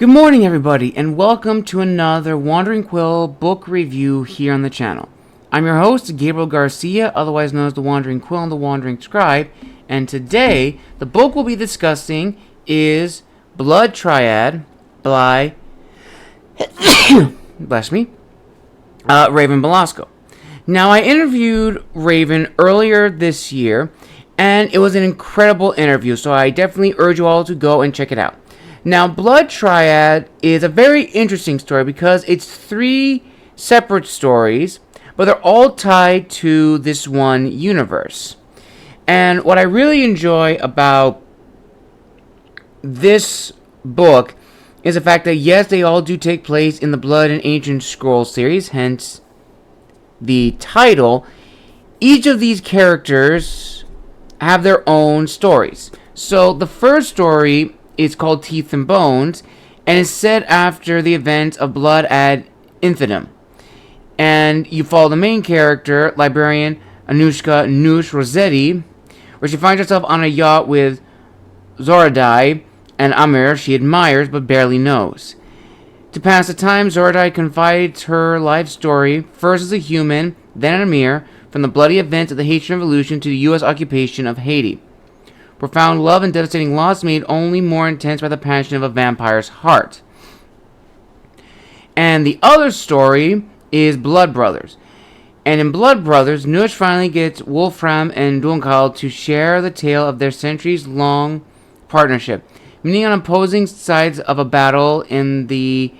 Good morning, everybody, and welcome to another Wandering Quill book review here on the channel. I'm your host, Gabriel Garcia, otherwise known as the Wandering Quill and the Wandering Scribe, and today, the book we'll be discussing is Blood Triad by bless me, Raven Belasco. Now, I interviewed Raven earlier this year, and it was an incredible interview, so I definitely urge you all to go and check it out. Now, Blood Triad is a very interesting story because it's three separate stories, but they're all tied to this one universe. And what I really enjoy about this book is the fact that, yes, they all do take place in the Blood and Ancient Scrolls series, hence the title. Each of these characters have their own stories. So the first story is called Teeth and Bones, and is set after the events of Blood Ad Infinitum. And you follow the main character, Librarian Anushka Noosh Rossetti, where she finds herself on a yacht with Zoraida, an Amir she admires but barely knows. To pass the time, Zoraida confides her life story, first as a human, then an Amir, from the bloody events of the Haitian Revolution to the U.S. occupation of Haiti. Profound love and devastating loss made only more intense by the passion of a vampire's heart. And the other story is Blood Brothers. And in Blood Brothers, Noosh finally gets Wolfram and Dunkal to share the tale of their centuries-long partnership. Meeting on opposing sides of a battle in the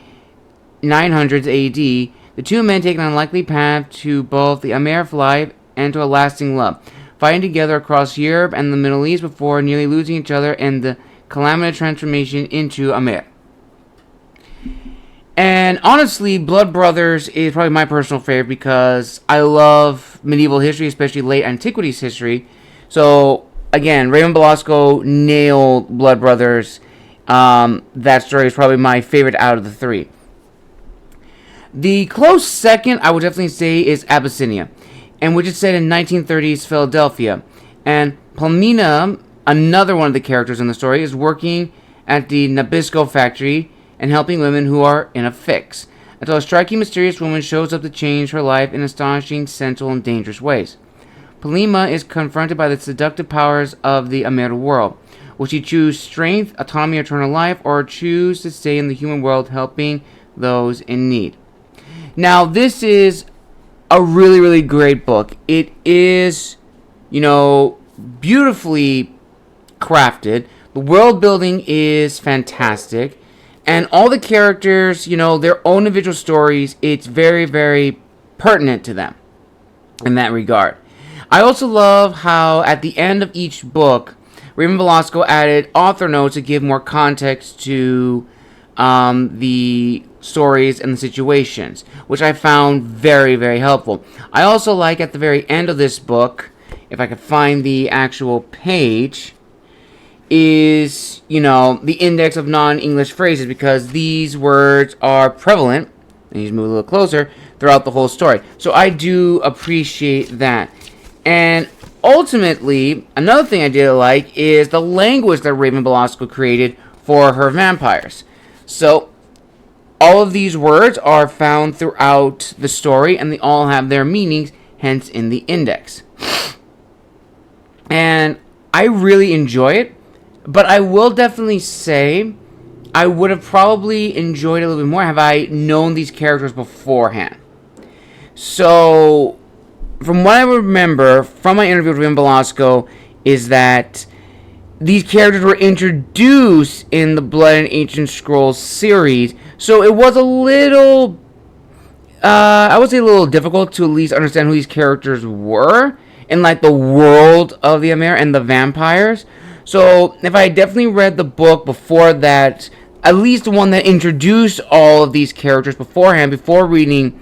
900s AD, the two men take an unlikely path to both the Amir of life and to a lasting love, fighting together across Europe and the Middle East before nearly losing each other in the calamitous transformation into Amir. And honestly, Blood Brothers is probably my personal favorite because I love medieval history, especially late antiquities history. So, again, Raven Belasco nailed Blood Brothers. That story is probably my favorite out of the three. The close second, I would definitely say, is Abyssinia, and which is set in 1930s Philadelphia. And Palmina, another one of the characters in the story, is working at the Nabisco factory and helping women who are in a fix, until a striking, mysterious woman shows up to change her life in astonishing, sensual, and dangerous ways. Palima is confronted by the seductive powers of the Amir world. Will she choose strength, autonomy, eternal life, or choose to stay in the human world helping those in need? Now, this is a really, really great book. It is, beautifully crafted. The world building is fantastic. And all the characters, their own individual stories, it's very, very pertinent to them in that regard. I also love how at the end of each book, Raven Belasco added author notes to give more context to the stories and the situations, which I found very, very helpful. I also like at the very end of this book, if I could find the actual page, is, the index of non-English phrases, because these words are prevalent, and you just move a little closer, throughout the whole story. So I do appreciate that. And ultimately, another thing I did like is the language that Raven Belasco created for her vampires. So all of these words are found throughout the story, and they all have their meanings, hence in the index. And I really enjoy it, but I will definitely say I would have probably enjoyed it a little bit more have I known these characters beforehand. So, from what I remember from my interview with Raven Belasco, is that these characters were introduced in the Blood and Ancient Scrolls series, so it was a little, I would say a little difficult to at least understand who these characters were in, the world of the Amir and the vampires. So, if I had definitely read the book before that, at least the one that introduced all of these characters beforehand, before reading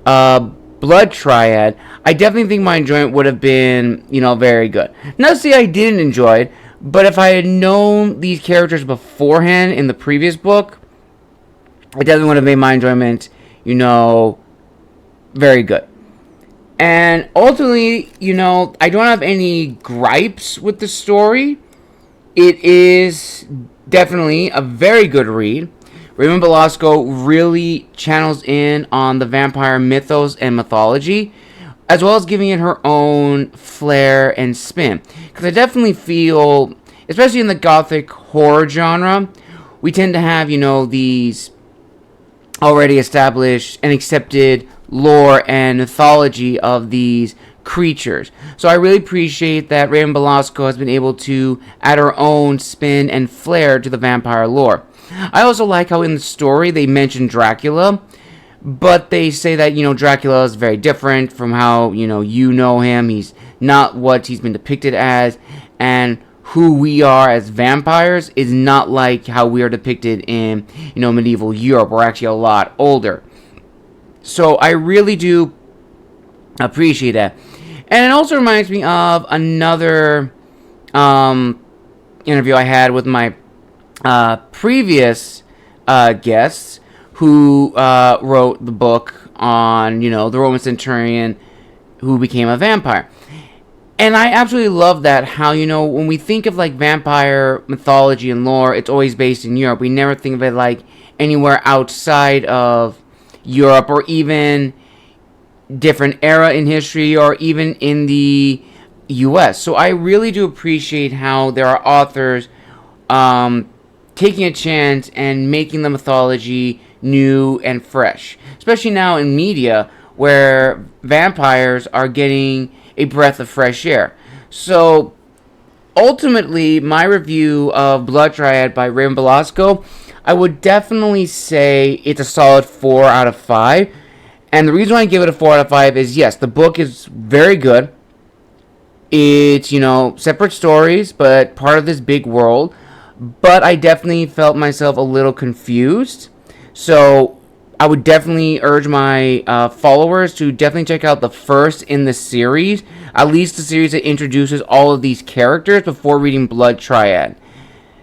Blood Triad, I definitely think my enjoyment would have been, very good. Not to say I didn't enjoy it, but if I had known these characters beforehand in the previous book, it definitely would have made my enjoyment, very good. And ultimately, I don't have any gripes with the story. It is definitely a very good read. Raven Belasco really channels in on the vampire mythos and mythology, as well as giving it her own flair and spin. Because I definitely feel, especially in the gothic horror genre, we tend to have, these already established and accepted lore and mythology of these creatures. So I really appreciate that Raven Belasco has been able to add her own spin and flair to the vampire lore. I also like how in the story they mention Dracula, but they say that, Dracula is very different from how, you know him. He's not what he's been depicted as, and who we are as vampires is not like how we are depicted in, medieval Europe. We're actually a lot older. So I really do appreciate that. And it also reminds me of another interview I had with my previous guests who wrote the book on, the Roman centurion who became a vampire. And I absolutely love that, how, when we think of, like, vampire mythology and lore, it's always based in Europe. We never think of it, like, anywhere outside of Europe, or even different era in history, or even in the U.S. So I really do appreciate how there are authors taking a chance and making the mythology new and fresh, especially now in media where vampires are getting a breath of fresh air. So ultimately, my review of Blood Triad by Raven Belasco, I would definitely say it's a solid 4 out of 5. And the reason why I give it a 4 out of 5 is, yes, the book is very good. It's, separate stories, but part of this big world. But I definitely felt myself a little confused. So I would definitely urge my followers to definitely check out the first in the series, at least the series that introduces all of these characters, before reading Blood Triad.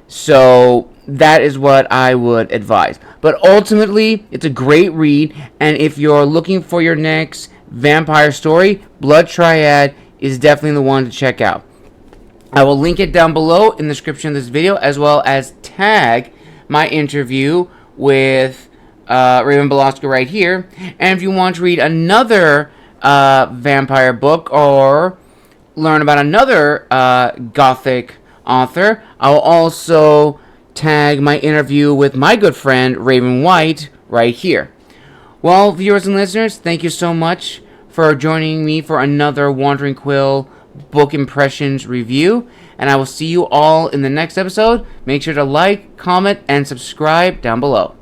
So that is what I would advise. But ultimately, it's a great read, and if you're looking for your next vampire story, Blood Triad is definitely the one to check out. I will link it down below in the description of this video, as well as tag my interview with Raven Belasco right here. And if you want to read another vampire book, or learn about another gothic author, I'll also tag my interview with my good friend Raven White right here. Well, viewers and listeners, thank you so much for joining me for another Wandering Quill book impressions review, and I will see you all in the next episode. Make sure to like, comment, and subscribe down below.